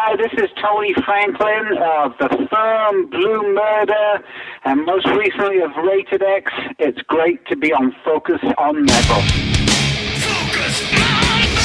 Hi, this is Tony Franklin of The Firm, Blue Murder, and most recently of Rated X. It's great to be on Focus on Metal. Focus on Metal!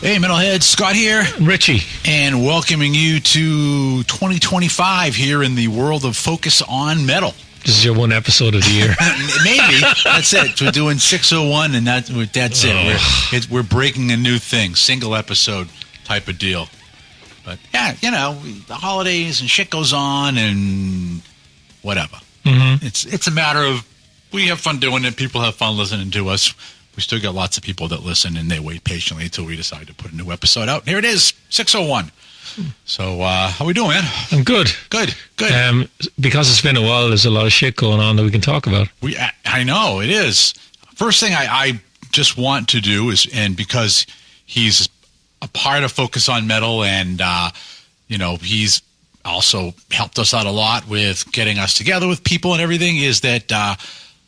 Hey, Metalheads, Scott here. Richie. And welcoming you to 2025 here in the world of Focus on Metal. This is your one episode of the year. Maybe. That's it. We're doing 601, and that's it. We're breaking a new thing, single episode type of deal. But, yeah, you know, the holidays and shit goes on and whatever. Mm-hmm. It's a matter of we have fun doing it. People have fun listening to us. We still got lots of people that listen, and they wait patiently until we decide to put a new episode out. Here it is, 601. So, how we doing, man? I'm good. Good. Because it's been a while, there's a lot of shit going on that we can talk about. I know, it is. First thing I just want to do is, and because he's a part of Focus on Metal, and, you know, he's also helped us out a lot with getting us together with people and everything, is that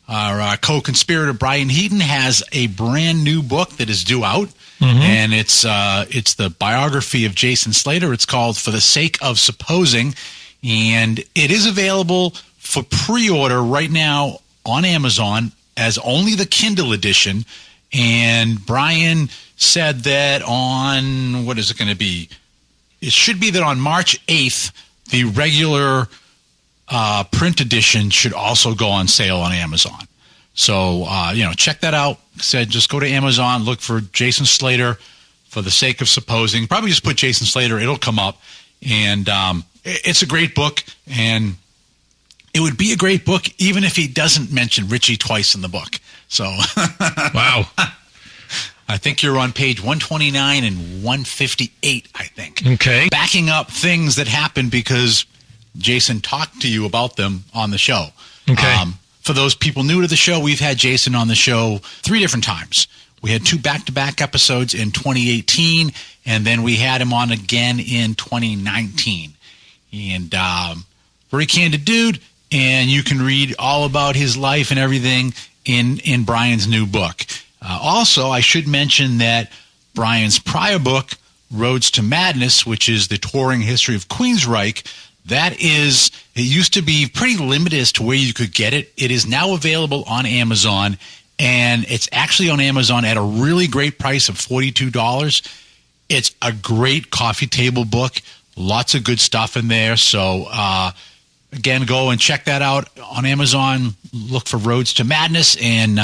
our co-conspirator Brain Heaton has a brand new book that is due out, and it's the biography of Jason Slater. It's called For the Sake of Supposing, and it is available for pre-order right now on Amazon as only the Kindle edition. And Brian said that on, what is it going to be? It should be that on March 8th, the regular print edition should also go on sale on Amazon. So, you know, check that out. Said just go to Amazon, look for Jason Slater, For the Sake of Supposing. Probably just put Jason Slater, it'll come up. And it's a great book, and it would be a great book even if he doesn't mention Richie twice in the book. So, wow. I think you're on page 129 and 158, I think. Okay. Backing up things that happened because Jason talked to you about them on the show. Okay. For those people new to the show, we've had Jason on the show 3 different times. We had 2 back-to-back episodes in 2018, and then we had him on again in 2019. And very candid dude, and you can read all about his life and everything in Brian's new book. Also, I should mention that Brian's prior book, Roads to Madness, which is the touring history of Queensryche, it used to be pretty limited as to where you could get it. It is now available on Amazon, and it's actually on Amazon at a really great price of $42. It's a great coffee table book, lots of good stuff in there. So, again, go and check that out on Amazon. Look for Roads to Madness, and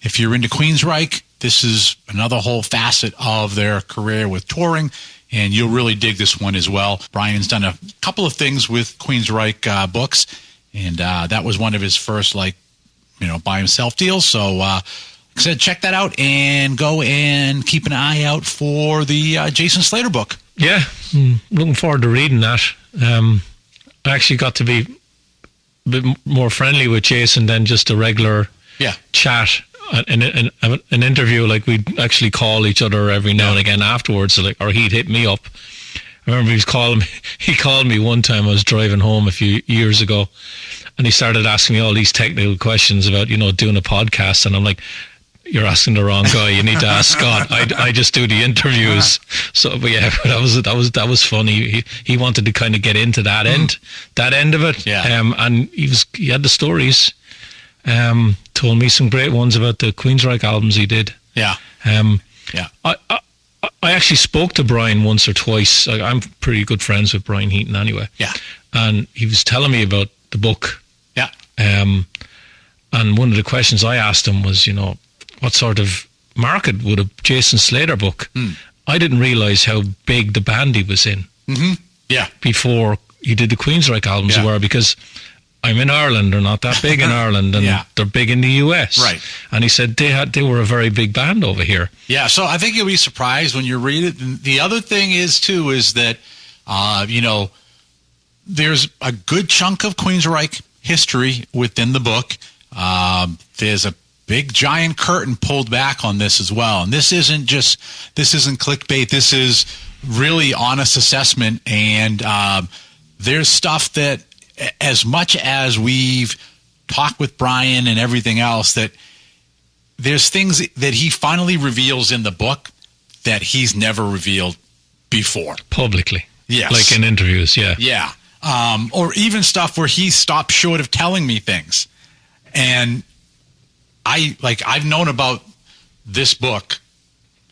if you're into Queensryche, this is another whole facet of their career with touring, and you'll really dig this one as well. Brian's done a couple of things with Queensryche books, and that was one of his first, by himself deals. So, like I said, check that out and go and keep an eye out for the Jason Slater book. Yeah, looking forward to reading that. I actually got to be a bit more friendly with Jason than just a regular chat. An interview, like we'd actually call each other every now and again afterwards, or he'd hit me up. I remember he called me one time. I was driving home a few years ago, and he started asking me all these technical questions about, doing a podcast, and I'm like, you're asking the wrong guy. You need to ask Scott. I just do the interviews. So, but yeah, that was funny. He wanted to kind of get into that end of it. Yeah. And he had the stories. Told me some great ones about the Queensryche albums he did. Yeah. I actually spoke to Brian once or twice. I'm pretty good friends with Brain Heaton anyway. Yeah. And he was telling me about the book. Yeah. And one of the questions I asked him was, what sort of market would a Jason Slater book? I didn't realize how big the band he was in. Mm-hmm. Yeah. Before he did the Queensryche albums were, because I'm in Ireland. They're not that big in Ireland, and they're big in the US. Right. And he said they were a very big band over here. Yeah, so I think you'll be surprised when you read it. The other thing is that, there's a good chunk of Queensryche history within the book. There's a big giant curtain pulled back on this as well. And this isn't clickbait. This is really honest assessment. And there's stuff that, as much as we've talked with Brian and everything else, that there's things that he finally reveals in the book that he's never revealed before. Publicly. Yes. Like in interviews, yeah. Yeah. Or even stuff where he stopped short of telling me things. And I've known about this book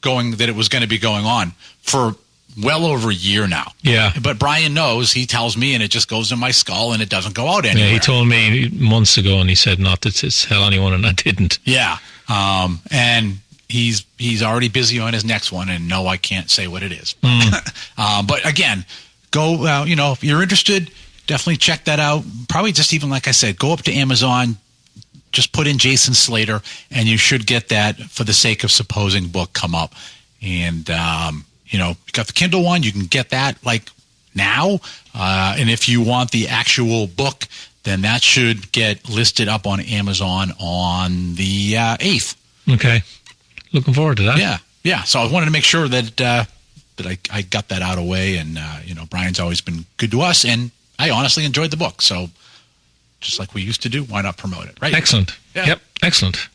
that it was going to be going on for well over a year now. Yeah. But Brian knows, he tells me, and it just goes in my skull and it doesn't go out anywhere. Yeah, he told me months ago, and he said not to tell anyone, and I didn't. Yeah. And he's already busy on his next one, and no, I can't say what it is. But again, go, if you're interested, definitely check that out. Probably just even, like I said, go up to Amazon, just put in Jason Slater, and you should get that For the Sake of Supposing book come up. And, you got the Kindle one, you can get that now. And if you want the actual book, then that should get listed up on Amazon on the 8th. Okay. Looking forward to that. Yeah. Yeah. So I wanted to make sure that I got that out of the way. And, Brian's always been good to us, and I honestly enjoyed the book. So just like we used to do, why not promote it? Right. Excellent. Yeah. Yep. Excellent.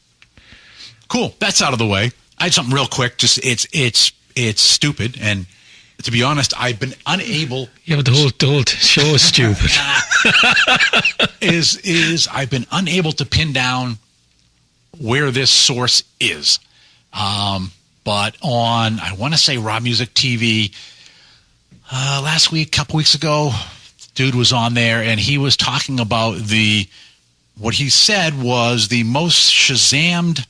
Cool. That's out of the way. I had something real quick. Just it's stupid. And to be honest, I've been unable. Yeah, but the whole show is stupid. I've been unable to pin down where this source is. But on, I want to say Raw Music TV, last week, a couple weeks ago, dude was on there, and he was talking about what he said was the most Shazammed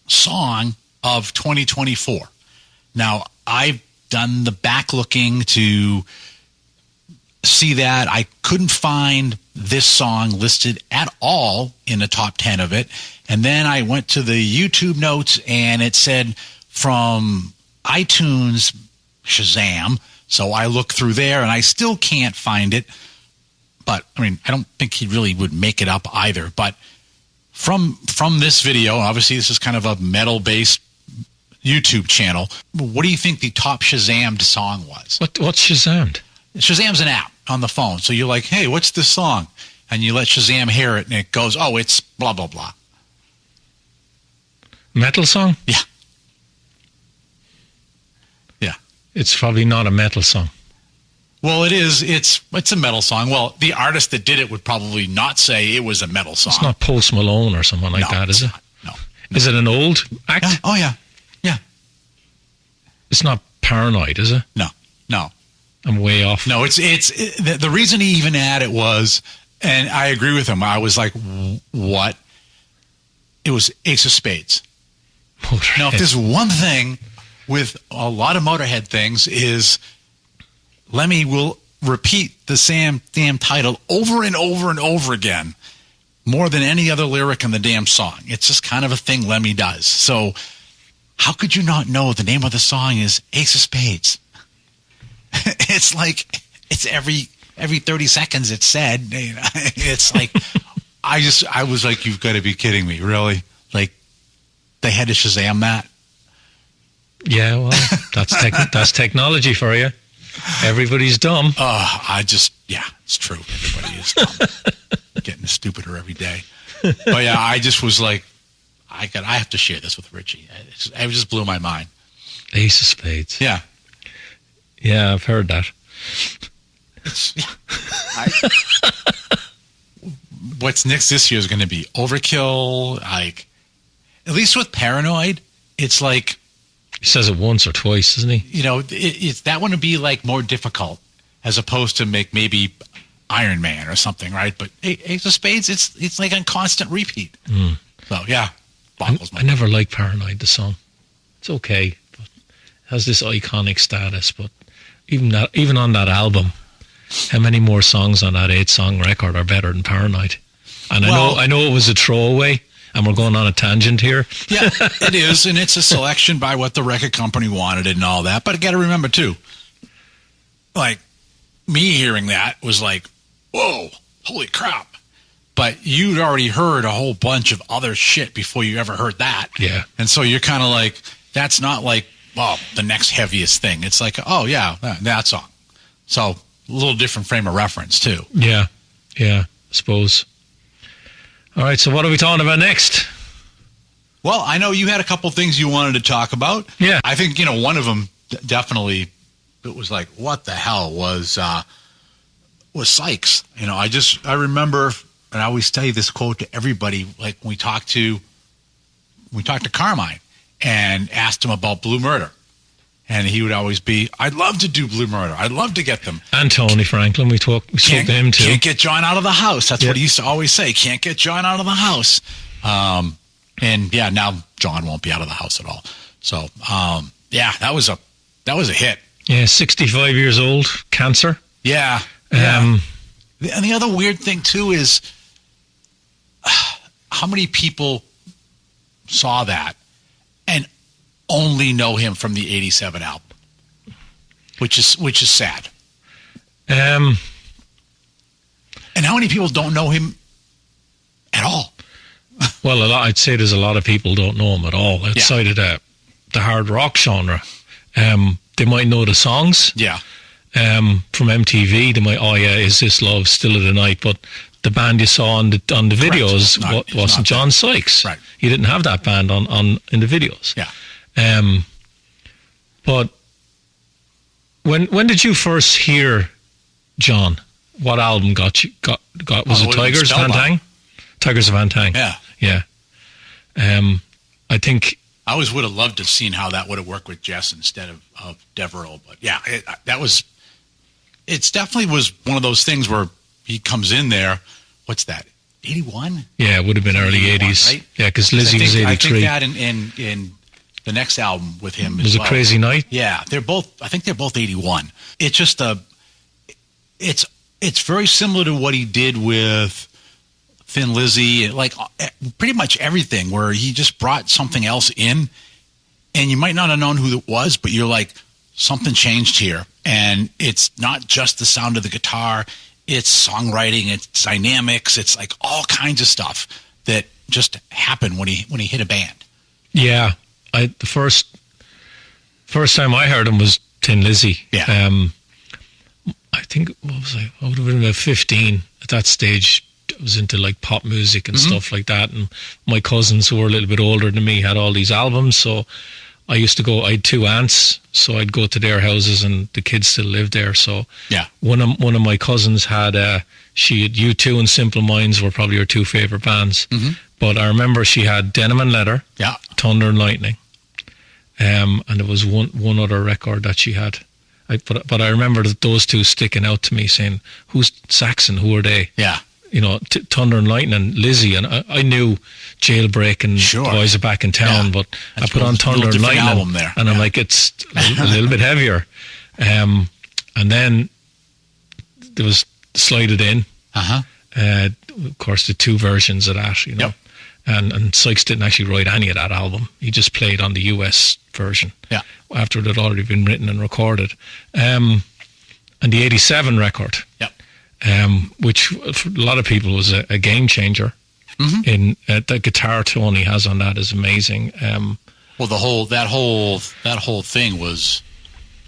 song of 2024. Now, I've done the back looking to see that. I couldn't find this song listed at all in the top 10 of it. And then I went to the YouTube notes, and it said from iTunes Shazam. So I looked through there, and I still can't find it. But, I don't think he really would make it up either. But from this video, obviously this is kind of a metal-based YouTube channel, what do you think the top Shazammed song was? What's Shazammed? Shazam's an app on the phone. So you're like, hey, what's this song? And you let Shazam hear it, and it goes, oh, it's blah, blah, blah. Metal song? Yeah. Yeah. It's probably not a metal song. Well, it is. It's a metal song. Well, the artist that did it would probably not say it was a metal song. It's not Post Malone or someone like that, is it? No. Is it an old act? Yeah. Oh, yeah. Yeah. It's not Paranoid, is it? No. I'm way off. No, it's the reason he even had it was, and I agree with him, I was like, what? It was Ace of Spades. Motorhead. Now, if there's one thing with a lot of Motorhead things is Lemmy will repeat the damn title over and over and over again, more than any other lyric in the damn song. It's just kind of a thing Lemmy does. So how could you not know the name of the song is Ace of Spades? It's like, it's every 30 seconds it's said. It's like, I was like, you've got to be kidding me, really? Like, they had to Shazam that? Yeah, well, that's technology for you. Everybody's dumb. It's true. Everybody is dumb. Getting stupider every day. But yeah, I just was like, I have to share this with Richie. It just blew my mind. Ace of Spades. Yeah. Yeah, I've heard that. What's next this year is going to be Overkill. Like, at least with Paranoid, it's like, he says it once or twice, doesn't he? It's that one would be like more difficult as opposed to maybe Iron Man or something, right? But Ace of Spades, it's like on constant repeat. So yeah, I never liked Paranoid, the song. It's okay, but it has this iconic status. But even on that album, how many more songs on that 8-song record are better than Paranoid? And I know it was a throwaway. And we're going on a tangent here. Yeah, it is. And it's a selection by what the record company wanted and all that. But I got to remember, too, like, me hearing that was like, whoa, holy crap. but you'd already heard a whole bunch of other shit before you ever heard that. Yeah. And so you're kind of like, that's not like, well, the next heaviest thing. It's like, oh, yeah, that song. So a little different frame of reference, too. Yeah, I suppose. All right, so what are we talking about next? Well, I know you had a couple things you wanted to talk about. Yeah. I think, one of them definitely, it was like, what the hell was Sykes. I remember, and I always tell you this quote to everybody, like when we talked to Carmine and asked him about Blue Murder. And he would always be, I'd love to do Blue Murder. I'd love to get them. And Tony Franklin, we spoke to him too. Can't get John out of the house. That's what he used to always say. Can't get John out of the house. And yeah, now John won't be out of the house at all. So, that was a hit. Yeah, 65 years old, cancer. Yeah. And the other weird thing too is how many people saw that and only know him from the '87 album, which is sad. And how many people don't know him at all? Well, I'd say there's a lot of people don't know him at all outside of the hard rock genre. They might know the songs. Yeah. From MTV, they might, Is This Love, Still of the Night? But the band you saw on the videos wasn't John Sykes. Right. He didn't have that band on in the videos. Yeah. But when did you first hear John? What album got was it Tigers of Van Tang? Tigers of Van Tang. Yeah. Yeah. I think I always would have loved to have seen how that would have worked with Jess instead of Devereaux. But yeah, it definitely was one of those things where he comes in there. What's that? 81? Yeah, it would have been early 80s. Right? Yeah, because Lizzie was 83. I think that in the next album with him was as well. A Crazy Night? Yeah, I think they're both 81. It's just it's very similar to what he did with Thin Lizzy, like pretty much everything, where he just brought something else in, and you might not have known who it was, but you're like, something changed here. And it's not just the sound of the guitar, it's songwriting, it's dynamics, it's like all kinds of stuff that just happened when he hit a band. Yeah, the first time I heard him was Thin Lizzy. Yeah. I think, I would have been about 15 at that stage. I was into like pop music and stuff like that, and my cousins who were a little bit older than me had all these albums, so I used to go. I had two aunts, so I'd go to their houses, and the kids still lived there. So yeah, one of my cousins had she had U2 and Simple Minds were probably her two favorite bands. But I remember she had Denim and Leather, Thunder and Lightning, and there was one other record that she had. But I remember those two sticking out to me, saying, "Who's Saxon? Who are they?" Yeah. Thunder and Lightning and Lizzie, and I knew Jailbreak and Boys Are Back in Town, but that's I put on Thunder and Lightning, and I'm like, it's a little bit heavier. And then there was Slide It In. Of course, the two versions of that, Yep. And Sykes didn't actually write any of that album. He just played on the US version. Yeah. After it had already been written and recorded. And the 87 record. Yep. Which for a lot of people was a game changer. In the guitar tone he has on that is amazing. Well, that whole thing was,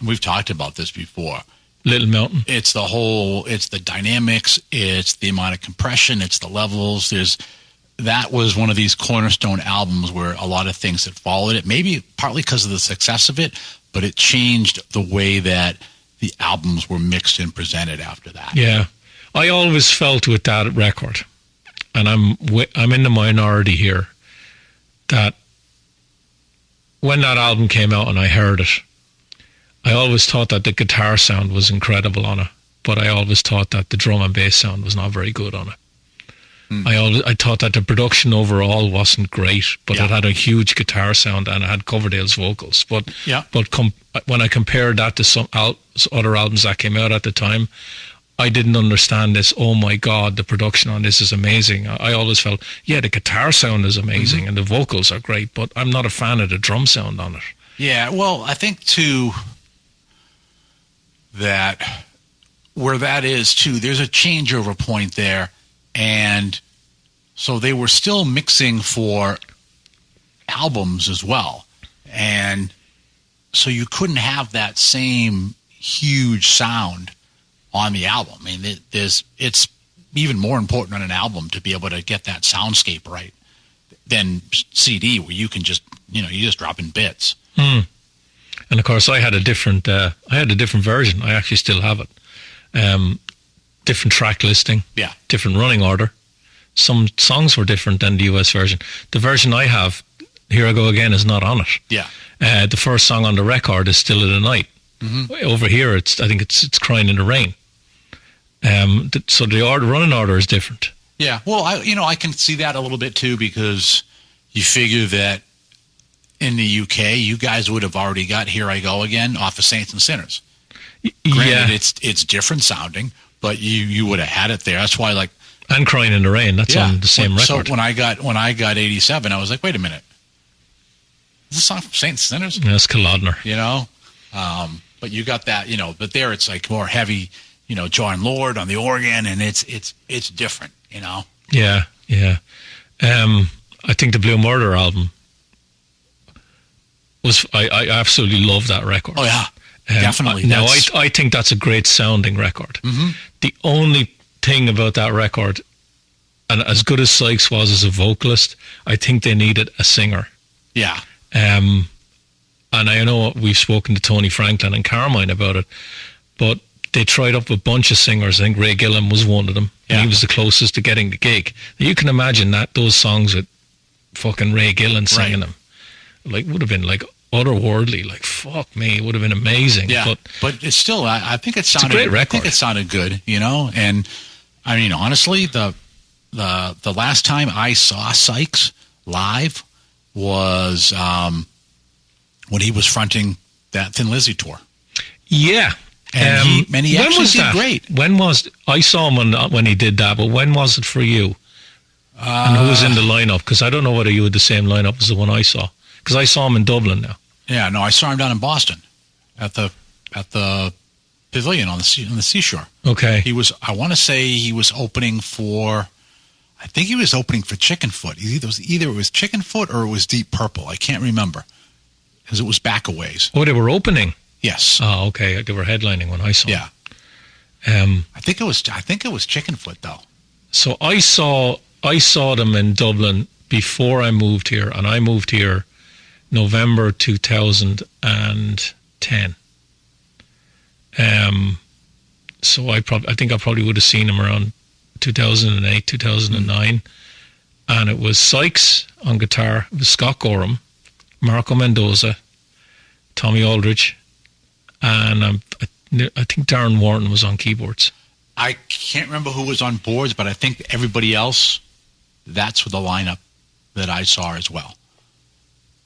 we've talked about this before. Little Mountain. It's the dynamics, it's the amount of compression, it's the levels. That was one of these cornerstone albums where a lot of things that followed it, maybe partly because of the success of it, but it changed the way that the albums were mixed and presented after that. Yeah. I always felt with that record, and I'm in the minority here, that when that album came out and I heard it, I always thought that the guitar sound was incredible on it, but I always thought that the drum and bass sound was not very good on it. I thought that the production overall wasn't great, but it had a huge guitar sound and it had Coverdale's vocals. But when I compared that to some other albums that came out at the time, I didn't understand this. Oh my God, the production on this is amazing. I always felt, the guitar sound is amazing and the vocals are great, but I'm not a fan of the drum sound on it. Yeah, well, I think too that where that is too, there's a changeover point there, and So they were still mixing for albums as well. And so you couldn't have that same huge sound on the album. I mean, it's even more important on an album to be able to get that soundscape right than CD, where you can just, you just drop in bits. And of course, I had a different version. I actually still have it. Different track listing. Yeah. Different running order. Some songs were different than the US version. The version I have, Here I Go Again, is not on it. Yeah. The first song on the record is Still of the Night. Mm-hmm. Over here, I think it's Crying in the Rain. So the running order is different. Yeah. Well, I can see that a little bit too, because you figure that in the UK, you guys would have already got Here I Go Again off of Saints and Sinners. Granted, it's different sounding, but you would have had it there. That's why, like, and Crying in the Rain, that's on the same record. So when I got 87, I was like, wait a minute, is this song from Saints and Sinners? Yeah, it's Cullodener. But you got that, but there it's like more heavy, John Lord on the organ, and it's different, Yeah. I think the Blue Murder album I absolutely love that record. Oh yeah, definitely. Now I think that's a great sounding record. Mm-hmm. The only thing about that record, and as good as Sykes was as a vocalist, I think they needed a singer. Yeah. And I know we've spoken to Tony Franklin and Carmine about it, but they tried up a bunch of singers. I think Ray Gillan was one of them. Yeah. And he was the closest to getting the gig. You can imagine those songs with fucking Ray Gillan singing them. Like, would have been like otherworldly. Like, fuck me, it would have been amazing. Yeah, but it's still, I think it sounded. It's a great record. I think it sounded good, And I mean, honestly, the last time I saw Sykes live was when he was fronting that Thin Lizzy tour. Yeah. And he actually did great. When was I saw him when he did that? But when was it for you? And who was in the lineup? Because I don't know whether you had the same lineup as the one I saw. Because I saw him in Dublin now. Yeah, no, I saw him down in Boston at the Pavilion on the seashore. Okay. I want to say he was opening for. I think he was opening for Chickenfoot. Either it was Chickenfoot or it was Deep Purple. I can't remember because it was back a ways. Oh, they were opening. Yes. Oh, okay. They were headlining when I saw them. Yeah. I think it was Chickenfoot though. So I saw them in Dublin before I moved here, and I moved here November 2010. So I think I probably would have seen him around 2008, 2009, and it was Sykes on guitar, it was Scott Gorham, Marco Mendoza, Tommy Aldridge, and I think Darren Warren was on keyboards. I can't remember who was on boards, but I think everybody else, that's the lineup that I saw as well.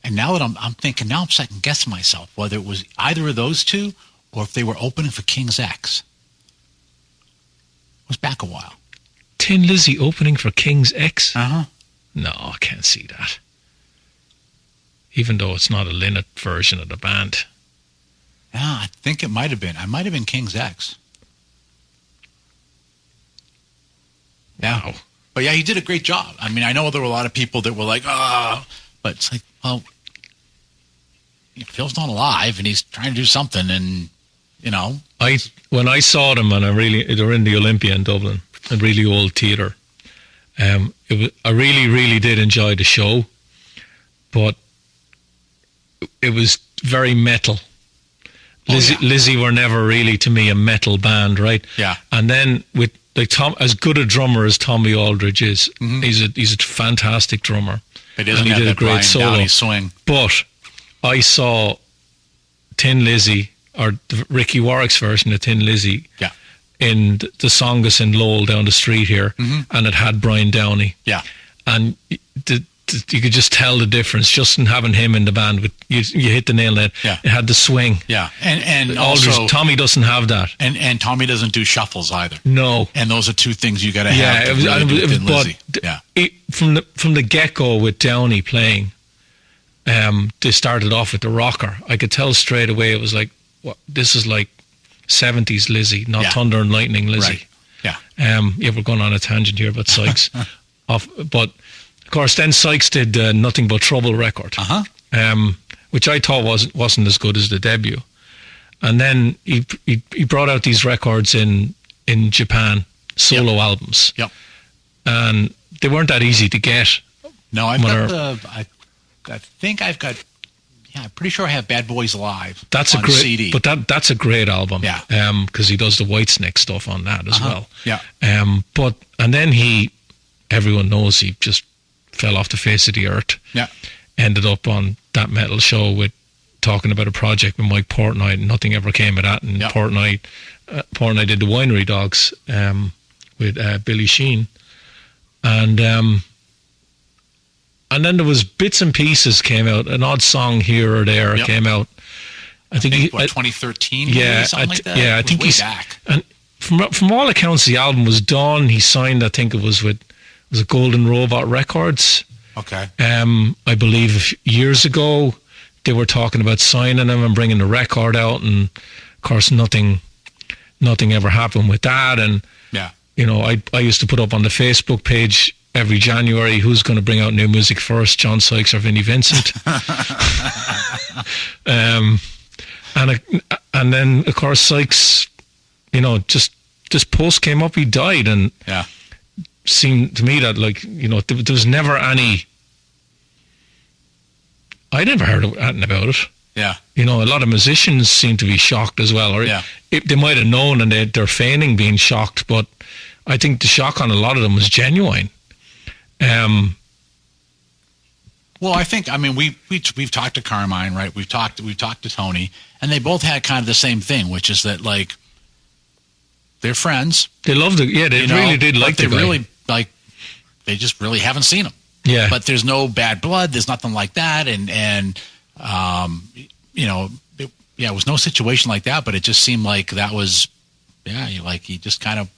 And now that I'm thinking, now I'm second guessing myself whether it was either of those two or if they were opening for King's X. It was back a while. Tin Lizzy opening for King's X? Uh-huh. No, I can't see that. Even though it's not a Lynott version of the band. Yeah, I think it might have been. I might have been King's X. Wow. But yeah, he did a great job. I mean, I know there were a lot of people that were like, but it's like, well, Phil's not alive and he's trying to do something, and when I saw them, and they were in the Olympia in Dublin, a really old theatre. I really, really did enjoy the show, but it was very metal. Lizzy were never really, to me, a metal band, right? Yeah. And then with as good a drummer as Tommy Aldridge is, mm-hmm. he's a fantastic drummer. He did a great solo swing. But I saw Tin Lizzy, or Ricky Warwick's version of Tin Lizzy, in the Songus in Lowell down the street here, mm-hmm. and it had Brian Downey. Yeah. And you could just tell the difference just in having him in the band. With you hit the nail on the head. Yeah. It had the swing. Yeah, and Aldridge, also Tommy doesn't have that. And Tommy doesn't do shuffles either. No. And those are two things you got to have. From the get-go with Downey playing, they started off with the rocker. I could tell straight away it was like, this is like 70s Lizzy, not Thunder and Lightning Lizzy. Right. Yeah. We're going on a tangent here about Sykes. But of course, then Sykes did Nothing But Trouble record, which I thought wasn't as good as the debut. And then he brought out these records in Japan, solo albums. Yep. And they weren't that easy to get. No, I think I've got. Yeah, I'm pretty sure I have Bad Boys Live. That's on a great CD. But that's a great album. Yeah. Because he does the Whitesnake stuff on that as well. Yeah. And then everyone knows he just fell off the face of the earth. Yeah. Ended up on That Metal Show with talking about a project with Mike Portnoy, and nothing ever came of that. And Portnoy did the Winery Dogs with Billy Sheen, and then there was bits and pieces came out. An odd song here or there came out. I think 2013. Yeah, something like that. Yeah, I think he's back. And from all accounts, the album was done. He signed. I think it was Golden Robot Records. Okay. I believe years ago they were talking about signing him and bringing the record out, and of course nothing ever happened with that. And I used to put up on the Facebook page every January who's going to bring out new music first, John Sykes or Vinnie Vincent. And then of course Sykes, just this post came up, he died, and seemed to me that there was never any. I never heard anything about it. Yeah. A lot of musicians seem to be shocked as well. Or they might have known and they're feigning being shocked, but I think the shock on a lot of them was genuine. Well, I think, we've talked to Carmine, right? We've talked to Tony, and they both had kind of the same thing, which is that, they're friends. They loved it. Yeah, they really did like the guy. Really, they just really haven't seen him. Yeah. But there's no bad blood. There's nothing like that. And it was no situation like that, but it just seemed like that was, he just kind of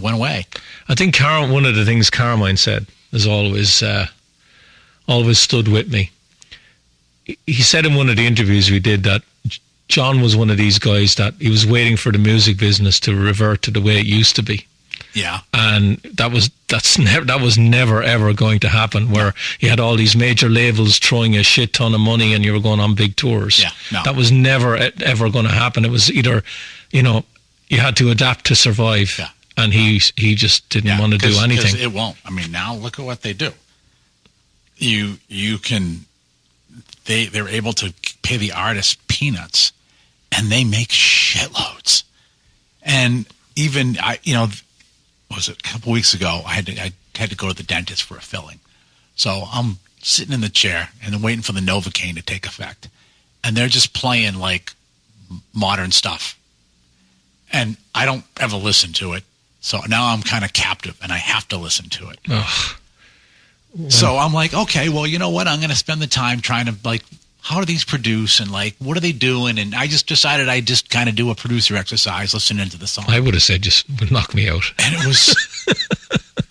went away. I think one of the things Carmine said has always stood with me. He said in one of the interviews we did that John was one of these guys that he was waiting for the music business to revert to the way it used to be. Yeah. And that was never ever going to happen, where you had all these major labels throwing a shit ton of money and you were going on big tours. Yeah. No. That was never ever going to happen. It was either, you had to adapt to survive. Yeah. And he just didn't want to do anything. Because it won't. Now look at what they do. You can, they're able to pay the artists peanuts, and they make shitloads. And even was it a couple weeks ago? I had to go to the dentist for a filling, so I'm sitting in the chair and I'm waiting for the Novocaine to take effect, and they're just playing modern stuff, and I don't ever listen to it. So now I'm kind of captive, and I have to listen to it. Ugh. So I'm like, okay, well, you know what? I'm going to spend the time trying to how do these produce, and what are they doing? And I just decided I'd just kind of do a producer exercise, listening to the song. I would have said, just knock me out. And it was,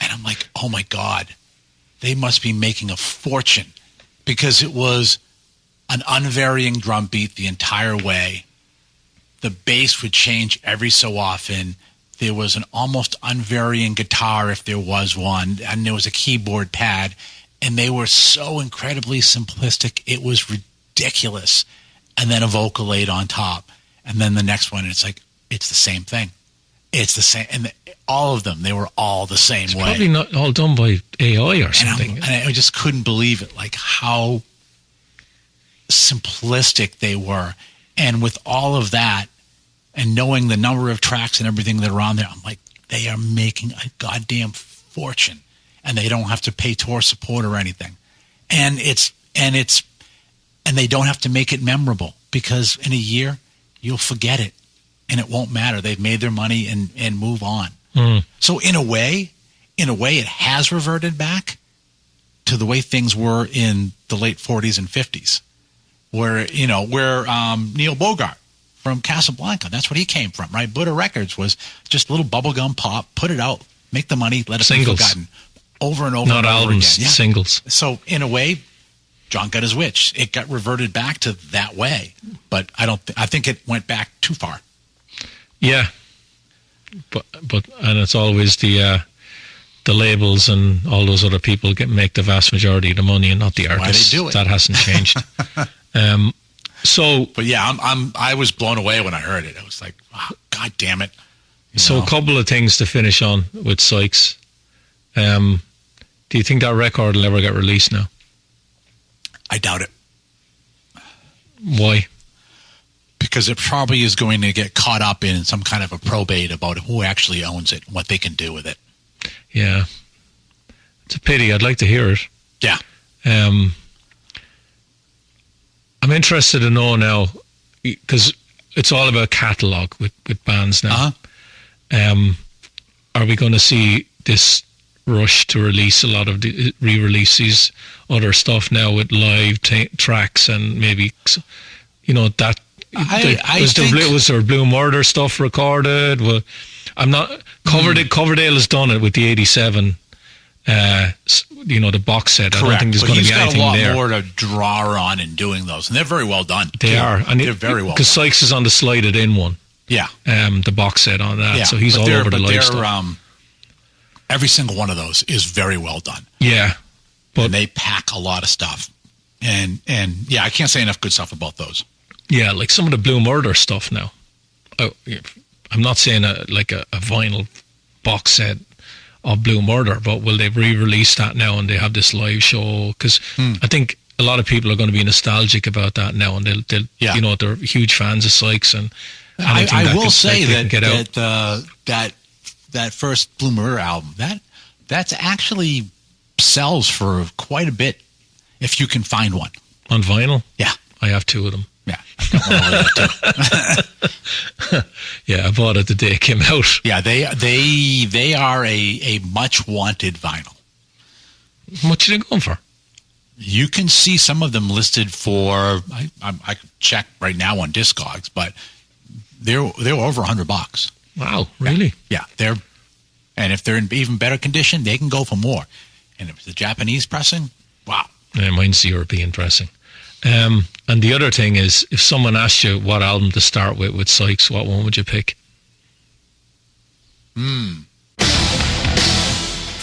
and I'm like, oh my God, they must be making a fortune, because it was an unvarying drum beat the entire way. The bass would change every so often. There was an almost unvarying guitar, if there was one, and there was a keyboard pad, and they were so incredibly simplistic. It was ridiculous. And then a vocal aid on top, and then the next one, it's the same thing. It's the same, and all of them, they were all the same way. Probably not all done by AI or something. And I just couldn't believe it, how simplistic they were. And with all of that, and knowing the number of tracks and everything that are on there, I'm like, they are making a goddamn fortune, and they don't have to pay tour support or anything. And they don't have to make it memorable, because in a year you'll forget it and it won't matter. They've made their money and move on. So in a way it has reverted back to the way things were in the late 40s and 50s, where Neil Bogart from Casablanca, that's what he came from, right? Buddha Records was just a little bubblegum pop, put it out, make the money, let it be forgotten. Over and over Not and over albums, again. Yeah. singles. So in a way, John got his wish. It got reverted back to that way, but I think it went back too far. Yeah, but and it's always the the labels and all those other people make the vast majority of the money and not the artists. Why they do it. That hasn't changed. But yeah, I was blown away when I heard it. I was like, oh, God damn it. A couple of things to finish on with Sykes. Do you think that record will ever get released now? I doubt it. Why? Because it probably is going to get caught up in some kind of a probate about who actually owns it and what they can do with it. Yeah. It's a pity. I'd like to hear it. Yeah. I'm interested to know now, because it's all about catalogue with bands now. Are we going to see this rush to release a lot of the re-releases, other stuff now with live tracks and maybe, that... Was there Blue Murder stuff recorded? Well, I'm not... Coverdale has done it with the 87... the box set. Correct. I don't think there's going to be anything there. He's got a lot more to draw on in doing those, and they're very well done. They are, and they're very well. Because Sykes is on the Slide It In one. Yeah, the box set on that, so he's all over the live stuff. Every single one of those is very well done. Yeah, and they pack a lot of stuff, and I can't say enough good stuff about those. Yeah, like some of the Blue Murder stuff now. I'm not saying a vinyl box set of Blue Murder, but will they re-release that now and they have this live show? Because I think a lot of people are going to be nostalgic about that now, and they'll they're huge fans of Sykes, and I will say that first Blue Murder album that's actually sells for quite a bit if you can find one on vinyl. Yeah, I have two of them. Yeah, I've got one over there too. Yeah, I bought it the day it came out. Yeah, they are a much wanted vinyl. How much are they going for? You can see some of them listed for. I could check right now on Discogs, but they're over $100. Wow, really? Yeah, and if they're in even better condition, they can go for more. And if it's the Japanese pressing, wow. Yeah, mine's the European pressing. And the other thing is, if someone asked you what album to start with Sykes, what one would you pick?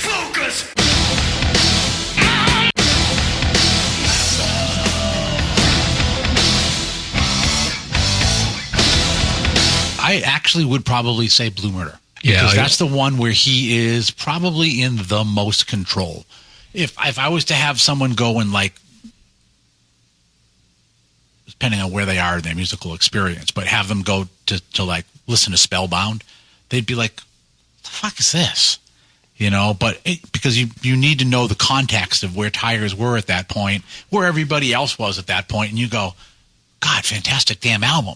Focus. I actually would probably say Blue Murder. Yeah, because that's the one where he is probably in the most control. If I was to have someone go and depending on where they are in their musical experience, but have them go to listen to Spellbound, they'd be like, what the fuck is this? But because you need to know the context of where Tigers were at that point, where everybody else was at that point, and you go, God, fantastic damn album.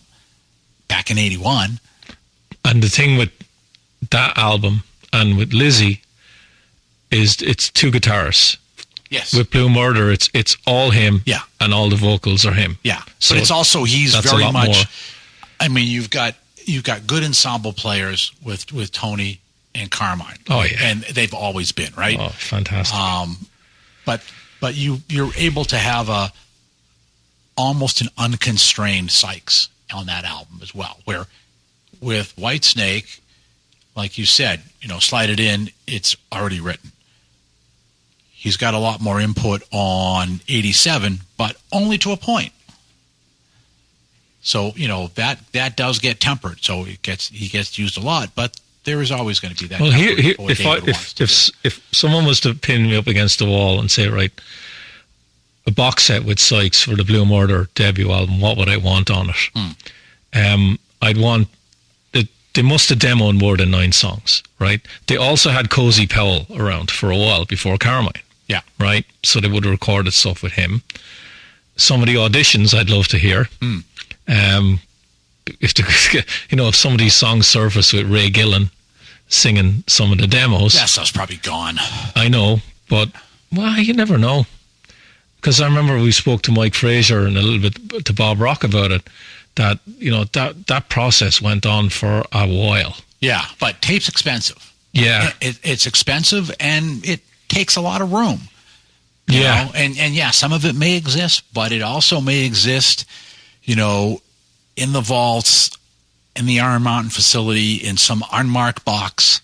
Back in 81. And the thing with that album and with Lizzie is it's two guitarists. Yes. With Blue Murder, it's all him. Yeah. And all the vocals are him. Yeah. So but it's also he's very much. More. I mean, you've got good ensemble players with Tony and Carmine. Oh yeah. And they've always been, right? Oh, fantastic. But you're able to have almost an unconstrained Sykes on that album as well, where with Whitesnake, like you said, Slide It In, it's already written. He's got a lot more input on 87, but only to a point. So, that does get tempered. So he gets used a lot, but there is always going to be that. Well, if someone was to pin me up against the wall and say, right, a box set with Sykes for the Blue Murder debut album, what would I want on it? I'd want they must have demoed more than 9 songs, right? They also had Cozy Powell around for a while before Carmine. Yeah. Right? So they would have recorded stuff with him. Some of the auditions I'd love to hear. If some of these songs surface with Ray Gillan singing some of the demos. That stuff's probably gone. I know, but, well, you never know. Because I remember we spoke to Mike Fraser and a little bit to Bob Rock about it, that, that process went on for a while. Yeah, but tape's expensive. Yeah. It's expensive, and it takes a lot of room. Yeah. And yeah, some of it may exist, but it also may exist, in the vaults, in the Iron Mountain facility, in some unmarked box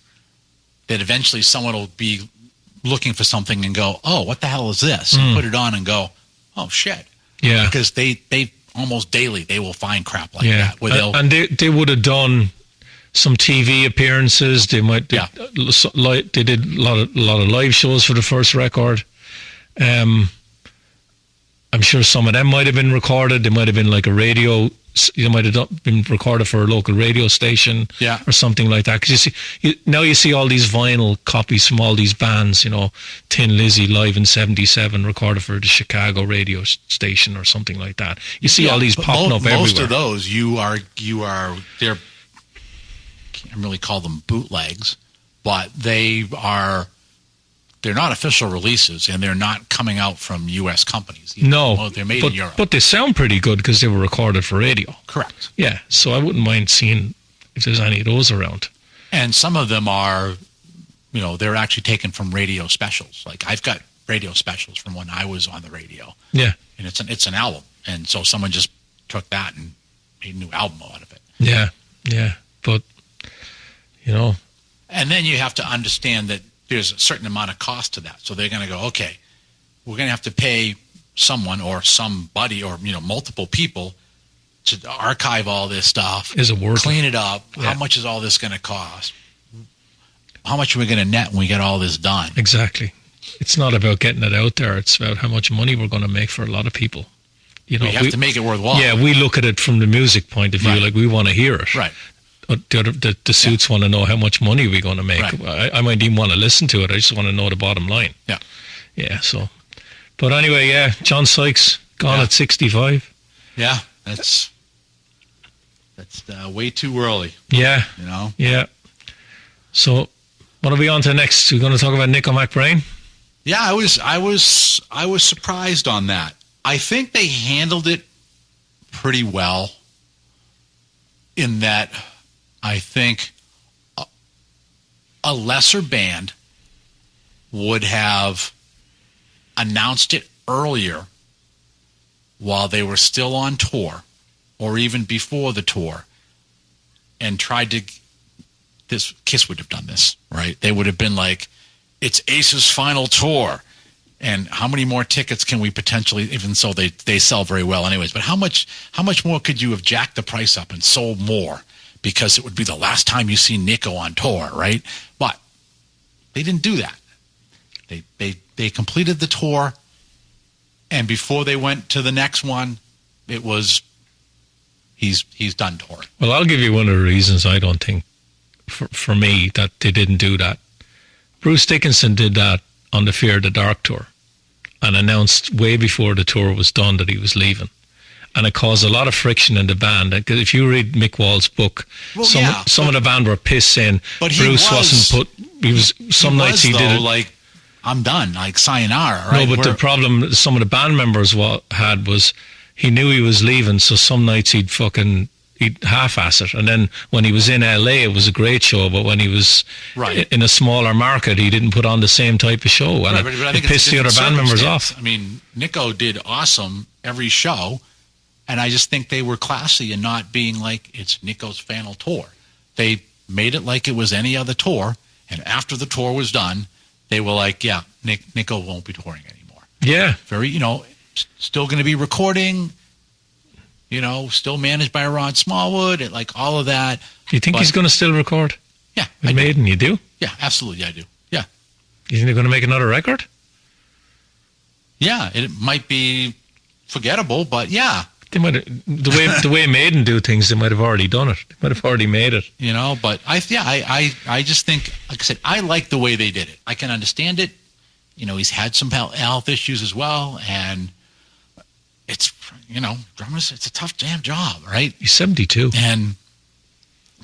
that eventually someone will be looking for something and go, oh, what the hell is this? And put it on and go, oh, shit. Yeah. Because they almost daily, they will find crap like that. Where and they would have done some TV appearances. They did a lot of live shows for the first record. I'm sure some of them might have been recorded. They might have been like a radio. They might have been recorded for a local radio station, or something like that. Because now you see all these vinyl copies from all these bands. Tin Lizzy live in '77, recorded for the Chicago radio station or something like that. You see all these popping up everywhere. Most of those, they're, can't really call them bootlegs, but they're not official releases, and they're not coming out from U.S. companies. No, they're made in Europe. But they sound pretty good because they were recorded for radio. Correct. Yeah, so I wouldn't mind seeing if there's any of those around. And some of them are, they're actually taken from radio specials. Like I've got radio specials from when I was on the radio. Yeah. And it's an album, and so someone just took that and made a new album out of it. Yeah, but And then you have to understand that there's a certain amount of cost to that. So they're going to go, okay, we're going to have to pay someone or somebody or, multiple people to archive all this stuff. Is it worth it? Clean it up. Yeah. How much is all this going to cost? How much are we going to net when we get all this done? Exactly. It's not about getting it out there. It's about how much money we're going to make for a lot of people. We have to make it worthwhile. Yeah, we look at it from the music point of view. Like we want to hear it. Right. The suits want to know how much money we're going to make. Right. I might even want to listen to it. I just want to know the bottom line. Yeah. So, but anyway, John Sykes gone at 65. Yeah, that's way too early. Yeah. Yeah. So, what are we on to next? We're going to talk about Nicko Brain. Yeah, I was surprised on that. I think they handled it pretty well. In that. I think a lesser band would have announced it earlier while they were still on tour or even before the tour and tried to Kiss would have done this, right? They would have been like, it's Ace's final tour and how many more tickets can we potentially, even so they sell very well anyways, but how much more could you have jacked the price up and sold more? Because it would be the last time you see Nicko on tour, right? But they didn't do that. They completed the tour, and before they went to the next one, it was he's done touring. Well, I'll give you one of the reasons I don't think, for me, that they didn't do that. Bruce Dickinson did that on the Fear the Dark tour, and announced way before the tour was done that he was leaving. And it caused a lot of friction in the band. Because if you read Mick Wall's book, some of the band were pissed saying Bruce wasn't put. He was some nights he did it like, I'm done, like sayonara. Right? No, but the problem some of the band members had was he knew he was leaving, so some nights he'd half-ass it. And then when he was in LA, it was a great show. But when he was in a smaller market, he didn't put on the same type of show, and it pissed the other band members off. I mean, Nicko did awesome every show. And I just think they were classy and not being like, it's Nicko's final tour. They made it like it was any other tour. And after the tour was done, they were like, yeah, Nicko won't be touring anymore. Yeah. Very, still going to be recording, still managed by Rod Smallwood, and like all of that. You think he's going to still record? Yeah. With Maiden, you do? Yeah, absolutely, I do. Yeah. You think they're going to make another record? Yeah, it might be forgettable, but yeah. They might have, the way Maiden do things, they might have already done it. They might have already made it. But I just think, like I said, I like the way they did it. I can understand it. He's had some health issues as well, and it's drummers. It's a tough damn job, right? He's 72, and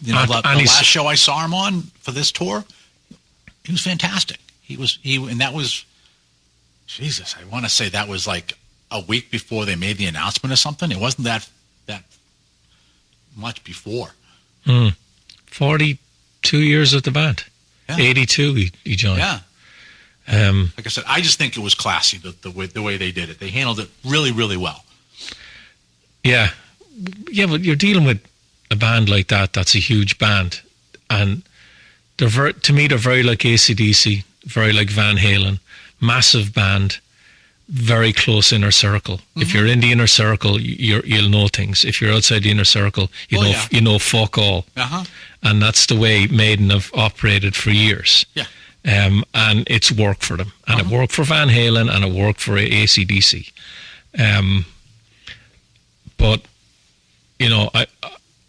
the last show I saw him on for this tour, he was fantastic. And that was, Jesus, I want to say that was like a week before they made the announcement or something. It wasn't that much before. 42 years with the band. Yeah. 82 he joined. Yeah. Like I said, I just think it was classy the way they did it. They handled it really, really well. Yeah. Yeah, but you're dealing with a band like that. That's a huge band, and to me, they're very like AC/DC, very like Van Halen, massive band, very close inner circle. If you're in the inner circle, you'll know things. If you're outside the inner circle, you know fuck all. And that's the way Maiden have operated for years. And it's worked for them. And it worked for Van Halen, and it worked for AC/DC. But, you know,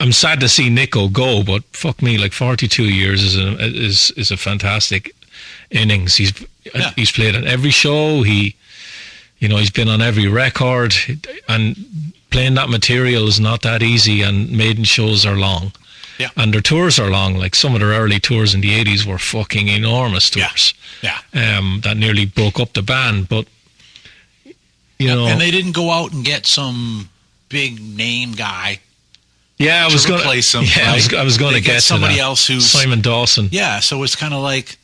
I'm sad to see Nicko go, but fuck me, like 42 years is a fantastic innings. He's played on every show. He's been on every record, and playing that material is not that easy. And Maiden shows are long, and their tours are long. Like some of their early tours in the 80s were fucking enormous tours. That nearly broke up the band, but you know, and they didn't go out and get some big name guy. Yeah, I was going to replace him. Yeah, right? I was going to get somebody else who's Simon Dawson. Yeah, so it's kind of like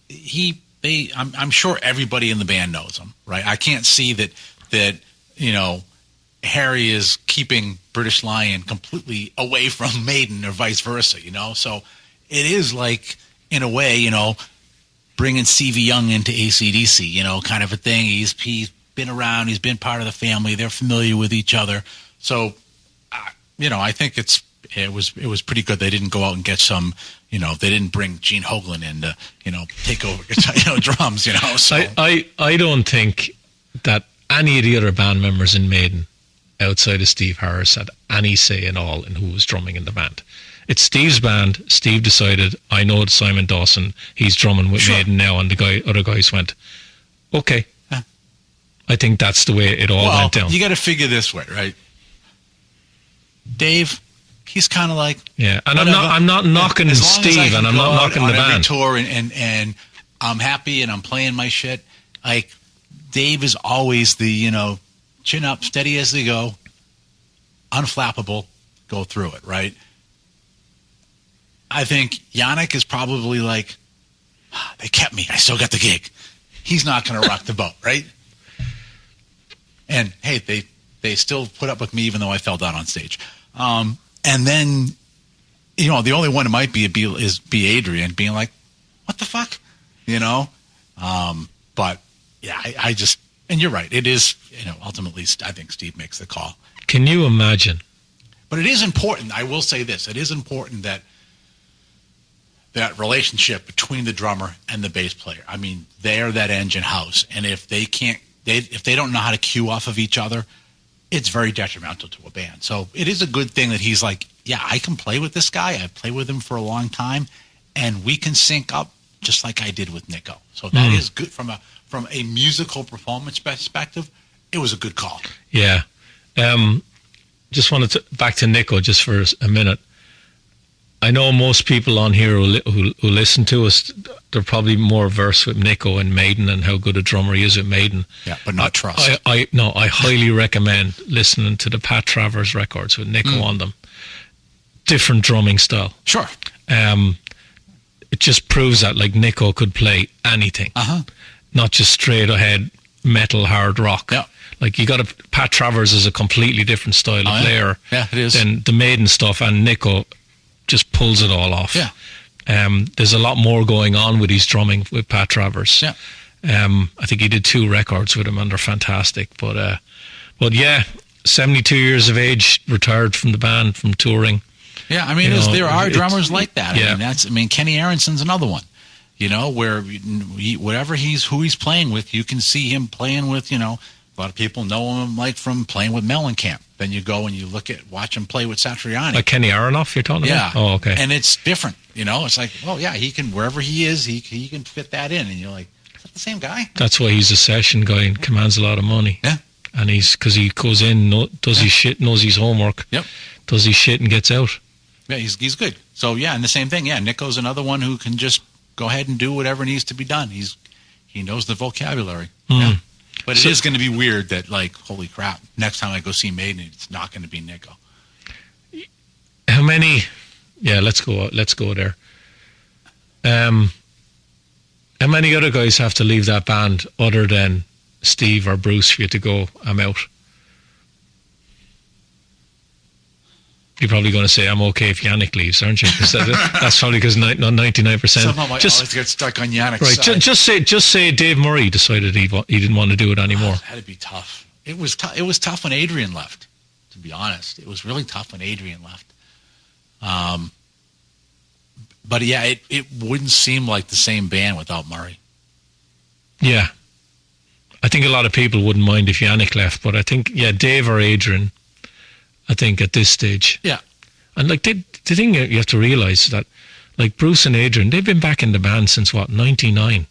I'm sure everybody in the band knows him, right? I can't see that you know, Harry is keeping British Lion completely away from Maiden or vice versa, you know. So it is like, in a way, you know, bringing Stevie Young into AC/DC, you know, kind of a thing. He's been around, he's been part of the family, they're familiar with each other. So, you know, I think it was pretty good. They didn't go out and get some, you know, they didn't bring Gene Hoglan in to, you know, take over, you know, drums, you know. So I don't think that any of the other band members in Maiden, outside of Steve Harris, had any say in all in who was drumming in the band. It's Steve's band. Steve decided, I know it's Simon Dawson, he's drumming with Maiden now, and other guys went, okay. I think that's the way it all went down. You got to figure this way, right? Dave, he's kind of like, and I'm not knocking Steve, and I'm not knocking the band. Tour and I'm happy and I'm playing my shit. Like, Dave is always the, you know, chin up, steady as they go, unflappable, go through it, right? I think Yannick is probably like, they kept me, I still got the gig. He's not going to rock the boat, right? And hey, they still put up with me even though I fell down on stage. And then, you know, the only one it might be Adrian being like, what the fuck? You know? But yeah, I just, and you're right. It is, you know, ultimately, I think Steve makes the call. Can you imagine? But it is important. I will say this. It is important that relationship between the drummer and the bass player. I mean, they're that engine house. And if they don't know how to cue off of each other, it's very detrimental to a band. So it is a good thing that he's like, yeah, I can play with this guy. I've played with him for a long time, and we can sync up just like I did with Nicko. So that is good from a musical performance perspective. It was a good call. Yeah. Just wanted to back to Nicko just for a minute. I know most people on here who listen to us, they're probably more versed with Nicko and Maiden and how good a drummer he is with Maiden. Yeah, but not Trust. I highly recommend listening to the Pat Travers records with Nicko on them. Different drumming style. Sure. It just proves that, like, Nicko could play anything. Not just straight ahead metal, hard rock. Yeah. Like, Pat Travers is a completely different style of player it is. than the Maiden stuff, and Nicko just pulls it all off. Yeah. There's a lot more going on with his drumming with Pat Travers. Yeah. I think he did 2 records with him, and they're fantastic. But yeah, 72 years of age, retired from the band, from touring. Yeah, I mean, there are drummers like that. Yeah. I mean, Kenny Aronson's another one. You know, where who he's playing with, you can see him playing with, you know, a lot of people know him like from playing with Mellencamp. Then you go and you watch him play with Satriani. Like Kenny Aronoff, you're talking about? Yeah. Oh, okay. And it's different, you know. It's like, well, yeah, he can, wherever he is, he can fit that in. And you're like, is that the same guy? That's why he's a session guy and commands a lot of money. Yeah. And because he goes in, does his shit, knows his homework. Yep. Does his shit and gets out. Yeah, he's good. So, yeah, and the same thing. Yeah, Nicko's another one who can just go ahead and do whatever needs to be done. He knows the vocabulary. Yeah. But it is going to be weird that, like, holy crap, next time I go see Maiden, it's not going to be Nicko. How many? Yeah, let's go there. How many other guys have to leave that band other than Steve or Bruce for you to go, I'm out? You're probably going to say, I'm okay if Yannick leaves, aren't you? That's probably because not 99%. Somehow I always get stuck on Yannick's side. Just say Dave Murray decided he didn't want to do it anymore. That'd be tough. It was tough when Adrian left, to be honest. It was really tough when Adrian left. But yeah, it wouldn't seem like the same band without Murray. Yeah. I think a lot of people wouldn't mind if Yannick left, but I think, Dave or Adrian, I think at this stage. Yeah. And like the thing you have to realise that like Bruce and Adrian, they've been back in the band since 99?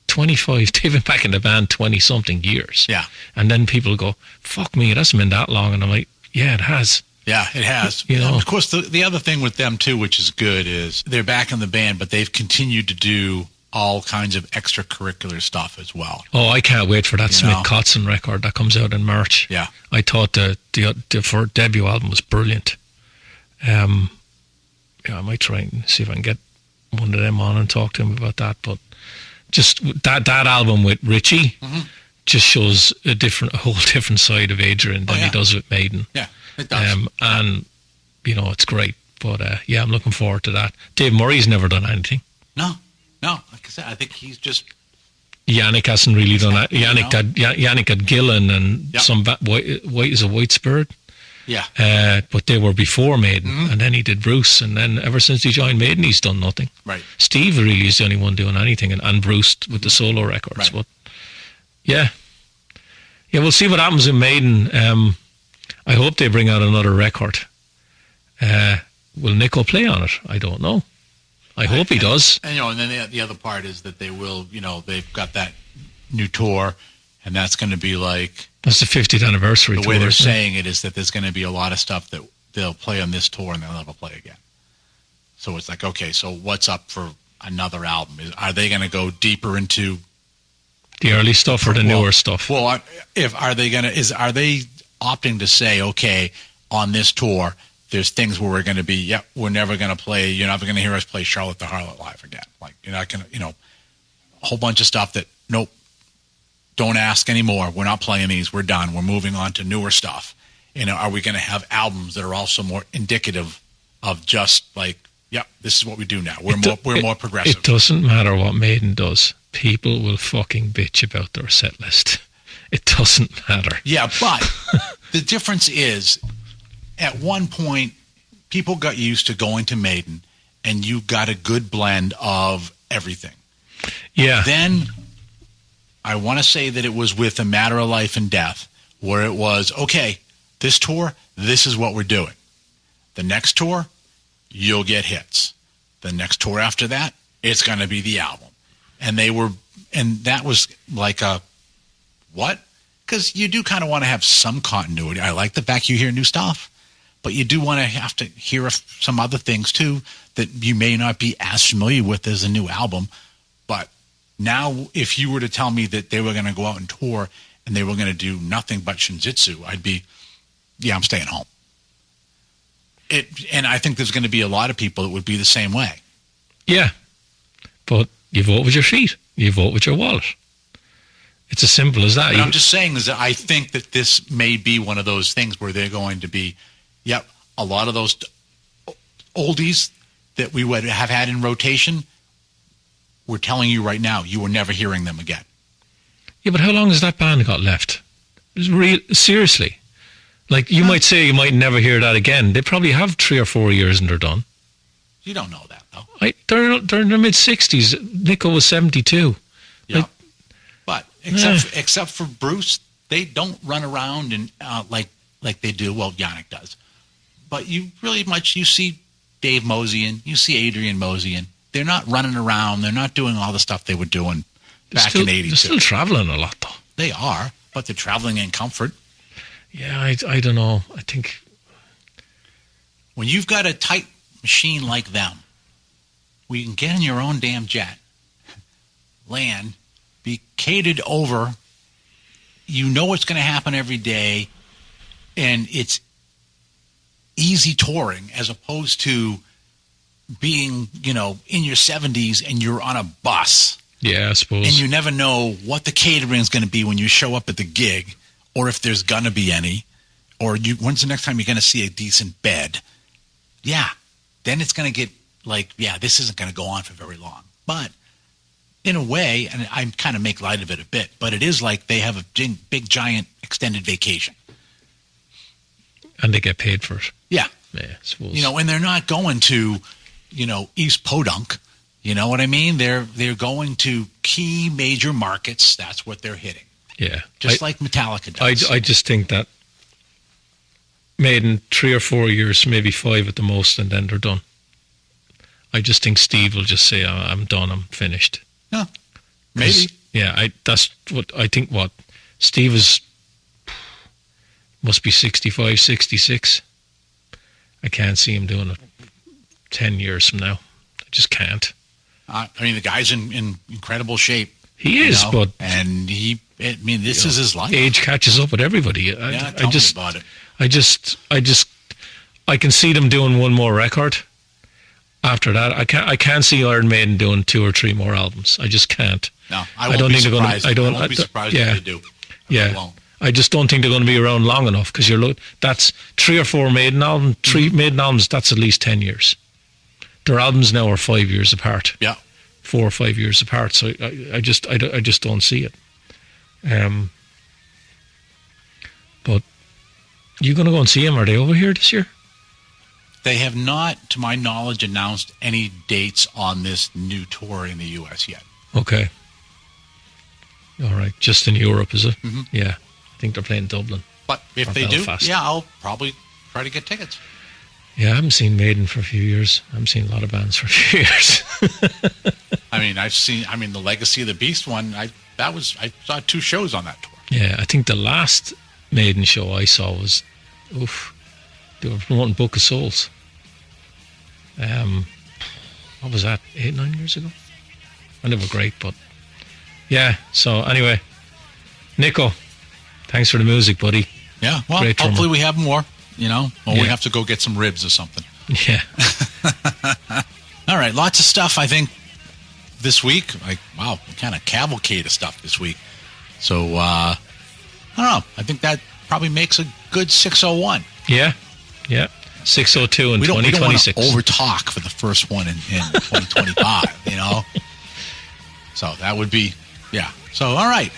25. They've been back in the band 20-something years. Yeah. And then people go, fuck me, it hasn't been that long. And I'm like, yeah, it has. Yeah, it has. You know? And of course, the other thing with them, too, which is good, is they're back in the band, but they've continued to do all kinds of extracurricular stuff as well. Oh, I can't wait for that Smith Kotzen record that comes out in March. Yeah. I thought the debut album was brilliant. I might try and see if I can get one of them on and talk to him about that. But just that album with Richie just shows a whole different side of Adrian than he does with Maiden. Yeah, it does. And, it's great. But, I'm looking forward to that. Dave Murray's never done anything. No, like I said, I think he's just... Yannick hasn't really done that. Yannick had Gillan and some White Spirit. Yeah. But they were before Maiden, and then he did Bruce, and then ever since he joined Maiden, he's done nothing. Right. Steve really is the only one doing anything, and Bruce with the solo records. Right. But we'll see what happens in Maiden. I hope they bring out another record. Will Nicko play on it? I don't know. I hope he does. And then the other part is that they will, they've got that new tour, and that's going to be like... That's the 50th anniversary tour. The way they're saying it is that there's going to be a lot of stuff that they'll play on this tour and they'll never play again. So it's like, okay, so what's up for another album? Are they going to go deeper into... the early stuff or the newer stuff? Well, are they opting to say, okay, on this tour... There's things where we're going to be, we're never going to play, you're never going to hear us play Charlotte the Harlot live again. Like, you're not going to, a whole bunch of stuff that, nope, don't ask anymore. We're not playing these. We're done. We're moving on to newer stuff. Are we going to have albums that are also more indicative of just like, this is what we do now. We're more progressive. It doesn't matter what Maiden does. People will fucking bitch about their set list. It doesn't matter. Yeah, but the difference is, at one point, people got used to going to Maiden, and you got a good blend of everything. Yeah. Then, I want to say that it was with A Matter of Life and Death, where it was, okay, this tour, this is what we're doing. The next tour, you'll get hits. The next tour after that, it's going to be the album. And that was like a, what? Because you do kind of want to have some continuity. I like the fact you hear new stuff. But you do want to have to hear some other things, too, that you may not be as familiar with as a new album. But now, if you were to tell me that they were going to go out and tour and they were going to do nothing but Shinjitsu, I'd be, I'm staying home. And I think there's going to be a lot of people that would be the same way. Yeah. But you vote with your feet. You vote with your wallet. It's as simple as that. But I'm just saying is that I think that this may be one of those things where they're going to be... Yep, a lot of those oldies that we would have had in rotation, we're telling you right now, you were never hearing them again. Yeah, but how long has that band got left? Seriously. Like, you might say you might never hear that again. They probably have 3 or 4 years and they're done. You don't know that, though. They're in their mid-60s. Nicko was 72. Yeah. But except for Bruce, they don't run around and like they do. Well, Yannick does. But you see Dave Mozian, you see Adrian Mozian. They're not running around. They're not doing all the stuff they were doing back in 82. They're still traveling a lot, though. They are, but they're traveling in comfort. Yeah, I don't know. I think... When you've got a tight machine like them, where you can get in your own damn jet, land, be catered over, you know what's going to happen every day, and it's easy touring as opposed to being, in your 70s and you're on a bus. Yeah, I suppose. And you never know what the catering is going to be when you show up at the gig, or if there's going to be any, or when's the next time you're going to see a decent bed. then it's going to get this isn't going to go on for very long. But in a way, and I kind of make light of it a bit, but it is like they have a big, giant extended vacation. And they get paid for it. Yeah. Yeah, I suppose. And they're not going to, East Podunk. You know what I mean? They're going to key major markets. That's what they're hitting. Yeah. Just like Metallica does. I just think that Maiden 3 or 4 years, maybe 5 at the most, and then they're done. I just think Steve will just say, I'm done, I'm finished. Yeah, maybe. Yeah, that's what I think. What Steve must be 65, 66. I can't see him doing it 10 years from now. I just can't. The guy's in incredible shape. He is, but this is his life. Age catches up with everybody. Tell me about it. I can see them doing one more record. After that, I can't see Iron Maiden doing 2 or 3 more albums. I just can't. No, I won't be surprised. I won't be surprised if they do. Yeah. I just don't think they're going to be around long enough, because that's 3 or 4 Maiden albums. 3 Maiden albums, that's at least 10 years. Their albums now are 5 years apart. Yeah. 4 or 5 years apart. So I just don't see it. But you going to go and see them? Are they over here this year? They have not, to my knowledge, announced any dates on this new tour in the U.S. yet. Okay. All right. Just in Europe, is it? Mm-hmm. Yeah. I think they're playing Dublin. But if they Belfast. do, I'll probably try to get tickets. Yeah, I haven't seen Maiden for a few years. I haven't seen a lot of bands for a few years. The Legacy of the Beast one, I saw 2 shows on that tour. Yeah, I think the last Maiden show I saw was, they were promoting Book of Souls. What was that, 8-9 years ago? And they were great, but yeah. So anyway, Nicko, thanks for the music, buddy. Yeah, well, great hopefully drummer. we have more, or we have to go get some ribs or something. Yeah. All right, lots of stuff, I think, this week. Kind of cavalcade of stuff this week. So, I don't know. I think that probably makes a good 601. Yeah. 602 and 2026. We don't want to over-talk for the first one in 2025, So that would be, So, all right.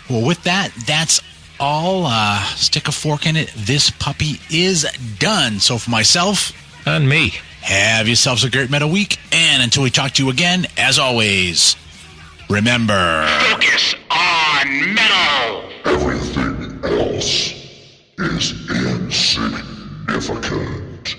Well, with that, that's all. Stick a fork in it. This puppy is done. So for myself and me, have yourselves a great metal week. And until we talk to you again, as always, remember, Focus on metal. Everything else is insignificant.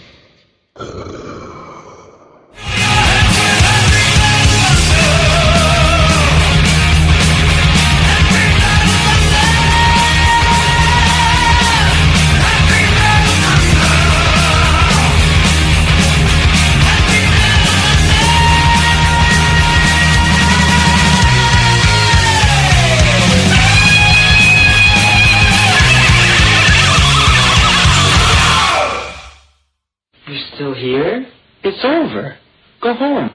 You're still here? It's over. Go home.